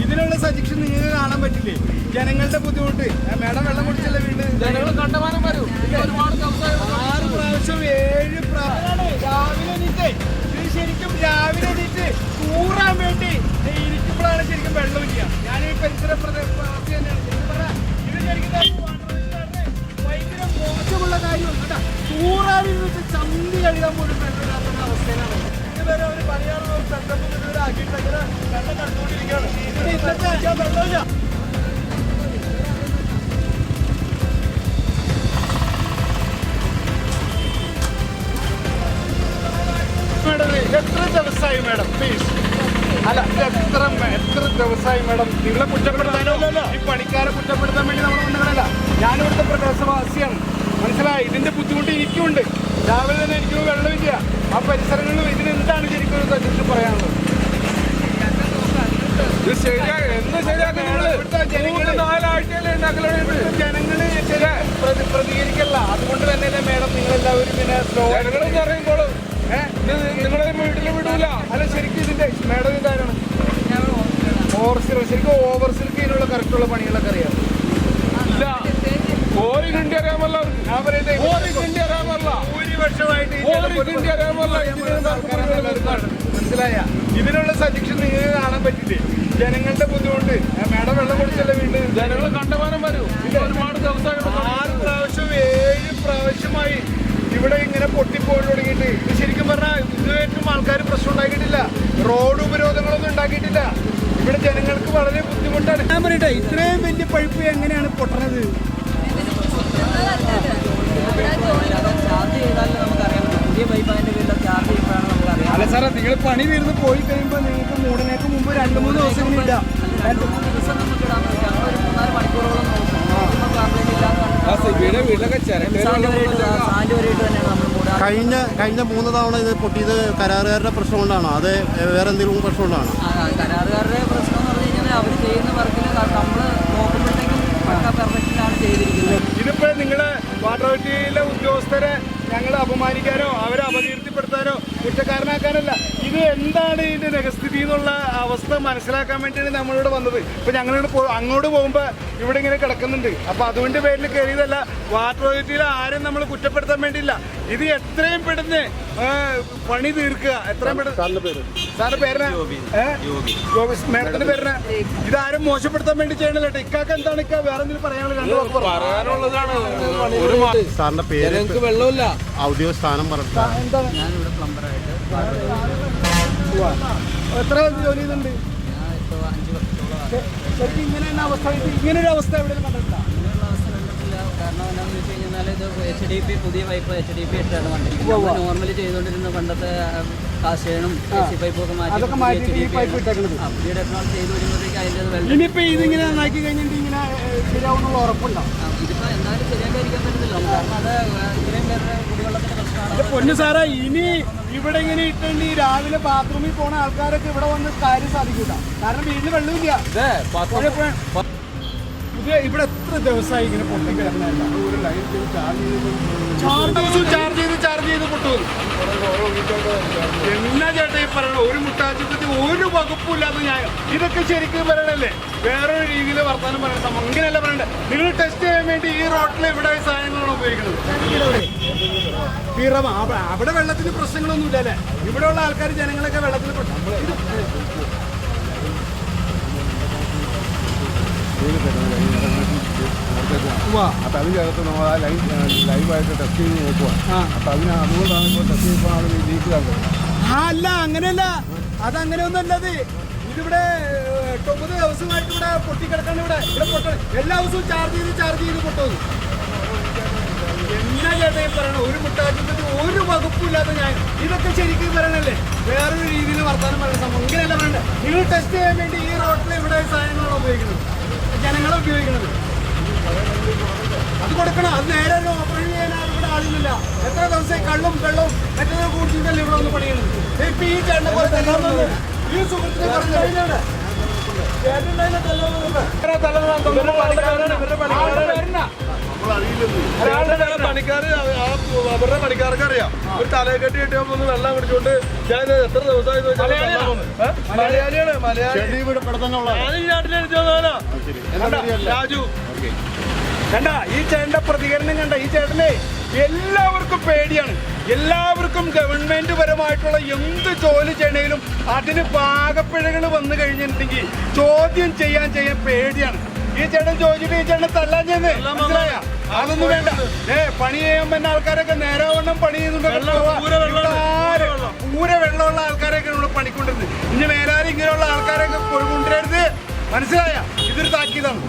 ഇതിനുള്ള സജഷൻ നിങ്ങൾക്ക് കാണാൻ പറ്റില്ലേ? ജനങ്ങളുടെ ബുദ്ധിമുട്ട്. മേഡം വെള്ളം കുടിച്ചല്ല വീട്. ജനങ്ങൾ കണ്ടമാനം വരും. 6 പ്രാവശ്യം 7 പ്രാവശ്യം രാവിലെ എണീറ്റ് ഇത് ശരിക്കും രാവിലെ എണീറ്റ് കൂറാൻ വേണ്ടി ഇരിക്കുമ്പോഴാണ് ശരിക്കും വെള്ളം ഇല്ല. ഞാൻ ഈ പരിസര പ്രദേശവാസി തന്നെയാണ്. ഇത് ശരിക്കും ഭയങ്കര മോശമുള്ള കാര്യമാണ് കേട്ടോ. കൂറാവിൽ വെച്ച് ചന്തി കഴിയാൻ പോലും വെള്ളമില്ലാത്ത അവസ്ഥയിലാണ്. ഇതുവരെ അവർ പറയാറുള്ള ബന്ധം ഇതുവരെ ആക്കിയിട്ട് അങ്ങനെ വെള്ളം കണ്ടുകൊണ്ടിരിക്കുകയാണ്. ഇന്നത്തെ ആഴ്ച വെള്ളമില്ല. എത്ര ദിവസമായി മാഡം? പ്ലീസ്. അല്ല, എത്ര ദിവസമായി മാഡം? നിങ്ങളെ കുറ്റപ്പെടുത്താനോ ഈ പണിക്കാരെ കുറ്റപ്പെടുത്താൻ വേണ്ടി നമ്മൾ വന്നവരല്ല. ഞാനിവിടുത്തെ പ്രദേശവാസിയാണ്. മനസ്സിലായി? ഇതിന്റെ ബുദ്ധിമുട്ട് എനിക്കുണ്ട്. രാവിലെ തന്നെ എനിക്ക് വെള്ളമില്ല. ആ പരിസരങ്ങളിൽ ഇതിനെന്താണ് ശരിക്കും സജഷൻ പറയാനുള്ളത്? ജനങ്ങള് പ്രതികരിക്കല്ല. അതുകൊണ്ട് തന്നെയല്ലേ മേഡം നിങ്ങളെല്ലാവരും പിന്നെ ഇറങ്ങിക്കോളും. നിങ്ങളെ വീട്ടിൽ വിടൂല. അല്ല, ശരിക്കും ഇതിന്റെ മേഡം ഇതാരാണ്? ഓവർസിൽ. ശരിക്കും ഓവർസിൽക്ക് ഇതിനുള്ള കറക്റ്റുള്ള പണികളൊക്കെ അറിയാം. മനസ്സിലായ? ഇതിനുള്ള സജഷൻ നിങ്ങൾക്ക് കാണാൻ പറ്റില്ലേ? ജനങ്ങളുടെ ബുദ്ധിമുട്ട്. മേഡം വെള്ളം കുടിച്ചല്ല വീണ്ടും ജനങ്ങൾ കണ്ടമാനം വരും. ഒരുപാട് ദിവസമായിട്ട് 6 പ്രാവശ്യം 7 പ്രാവശ്യമായി ഇവിടെ ഇങ്ങനെ പൊട്ടിപ്പോയി തുടങ്ങിയിട്ട്. ഇത് ശരിക്കും പറഞ്ഞാൽ ഇതുവരെയും ആൾക്കാർ പ്രശ്നം ഉണ്ടാക്കിയിട്ടില്ല. റോഡ് ഉപരോധങ്ങളൊന്നും ഉണ്ടാക്കിയിട്ടില്ല. ഇവിടെ ജനങ്ങൾക്ക് വളരെ ബുദ്ധിമുട്ടാണ്. ഞാൻ പറയട്ടെ, ഇത്രയും വലിയ പഴുപ്പ് എങ്ങനെയാണ് പൊട്ടണത്? അല്ല സാറേ, നിങ്ങൾ പണി വീർന്ന് പോയി കഴിയുമ്പോൾ നിങ്ങൾക്ക് മൂടനേക്ക് മുമ്പ് 2-3 ദിവസം ഇല്ല. കഴിഞ്ഞ 3 തവണ ഇത് പൊട്ടിയത് കരാറുകാരുടെ പ്രശ്നം കൊണ്ടാണോ? അത് വേറെ എന്തെങ്കിലും പ്രശ്നം കൊണ്ടാണോ? കരാറുകാരുടെ പ്രശ്നം എന്ന് പറഞ്ഞു കഴിഞ്ഞാൽ അവർ ചെയ്യുന്ന വർക്കിന് നമ്മൾ നോക്കുമ്പോഴത്തേക്കും പെർഫെക്ഷനാണ് ചെയ്തിരിക്കുന്നത്. ഇതിപ്പോ നിങ്ങളെ വാട്ടർ അതോറിറ്റിയിലെ ഉദ്യോഗസ്ഥരെ ഞങ്ങൾ അപമാനിക്കാനോ അവരെ അപകീർത്തിപ്പെടുത്താനോ കുറ്റക്കാരനാക്കാനല്ല. ഇത് എന്താണ് ഇതിന്റെ നിജസ്ഥിതി എന്നുള്ള അവസ്ഥ മനസ്സിലാക്കാൻ വേണ്ടിയാണ് നമ്മളിവിടെ വന്നത്. ഇപ്പൊ ഞങ്ങളിവിടെ അങ്ങോട്ട് പോകുമ്പോ ഇവിടെ ഇങ്ങനെ കിടക്കുന്നുണ്ട്. അപ്പൊ അതുകൊണ്ട് പേരിൽ കയറിയതല്ല. വാട്ടർ അതോറിറ്റിയിൽ ആരും നമ്മൾ കുറ്റപ്പെടുത്താൻ വേണ്ടിയില്ല. ഇത് എത്രയും പെട്ടെന്ന് പണി തീർക്കുക. എത്രയും പെട്ടെന്ന്. സാറിന്റെ പേരിന് മേഡത്തിന്റെ പേരിന് ഇതാരും മോശപ്പെടുത്താൻ വേണ്ടി ചെയ്യണല്ലോ. ഇക്കാക്ക് എന്താണ് ഇക്ക വേറെ എന്തെങ്കിലും പറയാനുള്ളതാണ്? സാറിന്റെ പേര് വെള്ളമില്ല. ഔദ്യോഗിക സ്ഥാനം പറഞ്ഞു. ഞാനിവിടെ പ്ലംബറായിട്ട് എത്ര ജോലി ചെയ്യുന്നുണ്ട്? ശരിക്കും ഇങ്ങനെയുള്ള അവസ്ഥ, ഇങ്ങനൊരു അവസ്ഥ എവിടെ കണ്ടിട്ടില്ല. ഇങ്ങനെയുള്ള അവസ്ഥ കണ്ടിട്ടില്ല. കാരണം എന്താണെന്ന് വെച്ച് കഴിഞ്ഞാൽ ഇത് HDP പുതിയ പൈപ്പ് HDP ഇട്ടാണ് വണ്ടിരിക്കുന്നത്. നോർമലി ചെയ്തുകൊണ്ടിരുന്ന പണ്ടത്തെ കാശേണും പൈപ്പൊക്കെ മാറ്റി പൈപ്പ് ഇട്ടേക്കുന്നത്. പുതിയ ടെക്നോളജി ചെയ്ത് വരുമ്പോഴത്തേക്ക് അതിൻ്റെ വെള്ളം ഇനിയിപ്പോ ഇതിങ്ങനെ നന്നാക്കി കഴിഞ്ഞിട്ട് ഇങ്ങനെ ശരിയാവുന്നുള്ള ഉറപ്പുണ്ടാവും. ഇതിപ്പോ എന്തായാലും ശരിയാക്കാതിരിക്കാൻ പറ്റുന്നില്ല. കാരണം അത് ഇത്രയും പേരുടെ കുടിവെള്ളത്തിന്റെ പ്രശ്നമാണ്. പൊന്നു സാറേ, ഇനി ഇവിടെ ഇങ്ങനെ ഇട്ടുണ്ട് രാവിലെ ബാത്റൂമിൽ പോണ ആൾക്കാരൊക്കെ ഇവിടെ വന്ന് കാര്യം സാധിക്കൂല. കാരണം വീട്ടിൽ വെള്ളമില്ല. ഇവിടെ എത്ര ദിവസമായി ഇങ്ങനെ പൊട്ടിക്കിടക്കുന്നതല്ല. ചാർജ് ചെയ്ത് പൊട്ടുന്നു. എന്നാ ചേട്ടാ ഈ പറയണ? ഒരു മുട്ടാച്ചിപ്പത്തി ഒരു വകുപ്പില്ലാത്ത ന്യായം. ഇതൊക്കെ ശരിക്കും പറയണല്ലേ? വേറൊരു രീതിയിൽ വർത്താനം പറയണം. അങ്ങനെയല്ല പറയണ്ടേ. നിങ്ങൾ ടെസ്റ്റ് ചെയ്യാൻ വേണ്ടി ഈ റോട്ടിൽ ഇവിടെ സാധനങ്ങളാണ് ഉപയോഗിക്കുന്നത്. അവിടെ വെള്ളത്തിന് പ്രശ്നങ്ങളൊന്നും ഇല്ലല്ലേ? ഇവിടെയുള്ള ആൾക്കാർ ജനങ്ങളൊക്കെ വെള്ളത്തിൽ അപ്പൊ അതിനകത്ത് നമ്മൾ ആ ലൈവായിട്ട് ടെസ്റ്റ് ചെയ്ത് നോക്കുക. അപ്പൊ അതുകൊണ്ടാണ് ഇപ്പോൾ ടെസ്റ്റ് ചെയ്യുമ്പോൾ ആൾ ലീക്ക് കണ്ടത്. അല്ല, അങ്ങനെയല്ല. അതങ്ങനെയൊന്നും അല്ലത്. ഇതിവിടെ 9 ദിവസമായിട്ട് ഇവിടെ പൊട്ടിക്കിടക്കാണ്. ഇവിടെ പൊട്ട എല്ലാ ദിവസവും ചാർജ് ചെയ്ത് പൊട്ടുന്നു. എന്നാ ചേട്ടാ ഈ പറയണ? ഒരു മുട്ടാച്ചിപ്പറ്റി ഒരു വകുപ്പില്ലാത്ത ഞാൻ. ഇതൊക്കെ ശരിക്കും പറയണല്ലേ? വേറൊരു രീതിയിൽ വർത്താനം പറയുന്ന സംഭവം ഇങ്ങനെയല്ല പറയണ്ടേ. നിങ്ങൾ ടെസ്റ്റ് ചെയ്യാൻ വേണ്ടി ഈ റോട്ടിൽ ഇവിടെ സാധനങ്ങളാണ് ഉപയോഗിക്കുന്നത്, ജനങ്ങളെ ഉപയോഗിക്കുന്നത്. അത് കൊടുക്കണം. അത് നേരെ ഓപ്പറേഷൻ ചെയ്യാനാണ് ഇവിടെ ആളില്ല. എത്ര ദിവസമായി കള്ളും വെള്ളവും മറ്റേ കുടിച്ചിട്ടല്ലേ ഇവിടെ ഒന്ന് പണിയുന്നത്. ഇപ്പൊ ഈ ചേട്ടനെ പോലെ തന്നെ ഈ സുഹൃത്തിനെ പറഞ്ഞാണ് പണിക്കാർ അവരുടെ പണിക്കാർക്ക് അറിയാം. ഒരു തലയെ കെട്ടി കെട്ടിയപ്പോ ഒന്ന് വെള്ളം കുടിച്ചോണ്ട് ഞാൻ എത്ര ദിവസമായി മലയാളിയാണ്. മലയാളി ഇവിടെ തന്നെ ഉള്ള ഞാൻ ഈ നാട്ടിൽ രാജു. കണ്ട ഈ ചേട്ടന്റെ പ്രതികരണം കണ്ട ഈ ചേട്ടനെ എല്ലാവർക്കും പേടിയാണ്. എല്ലാവർക്കും ഗവൺമെന്റ് പരമായിട്ടുള്ള എന്ത് ജോലി ചെയ്യണേലും അതിന് പാകപ്പിഴകൾ വന്നു കഴിഞ്ഞിട്ടുണ്ടെങ്കിൽ ചോദ്യം ചെയ്യാൻ പേടിയാണ്. ഈ ചേട്ടൻ ചോദിച്ചിട്ട് ഈ ചേട്ടനെ തല്ലാൻ ചെയ്യുന്നത് മനസ്സിലായ? അതൊന്നും വേണ്ട. പണി ചെയ്യാൻ പറ്റുന്ന ആൾക്കാരൊക്കെ നേരാവണ്ണം പണി ചെയ്യുന്നുണ്ട്. പൂര വെള്ളമുള്ള ആൾക്കാരൊക്കെ ഇവിടെ പണിക്കൊണ്ടിരുന്നത്. ഇനി മേലാരും ഇങ്ങനെയുള്ള ആൾക്കാരൊക്കെ കൊണ്ടുവരരുത്. മനസ്സിലായ? ഇതൊരു താക്കീതാണ്.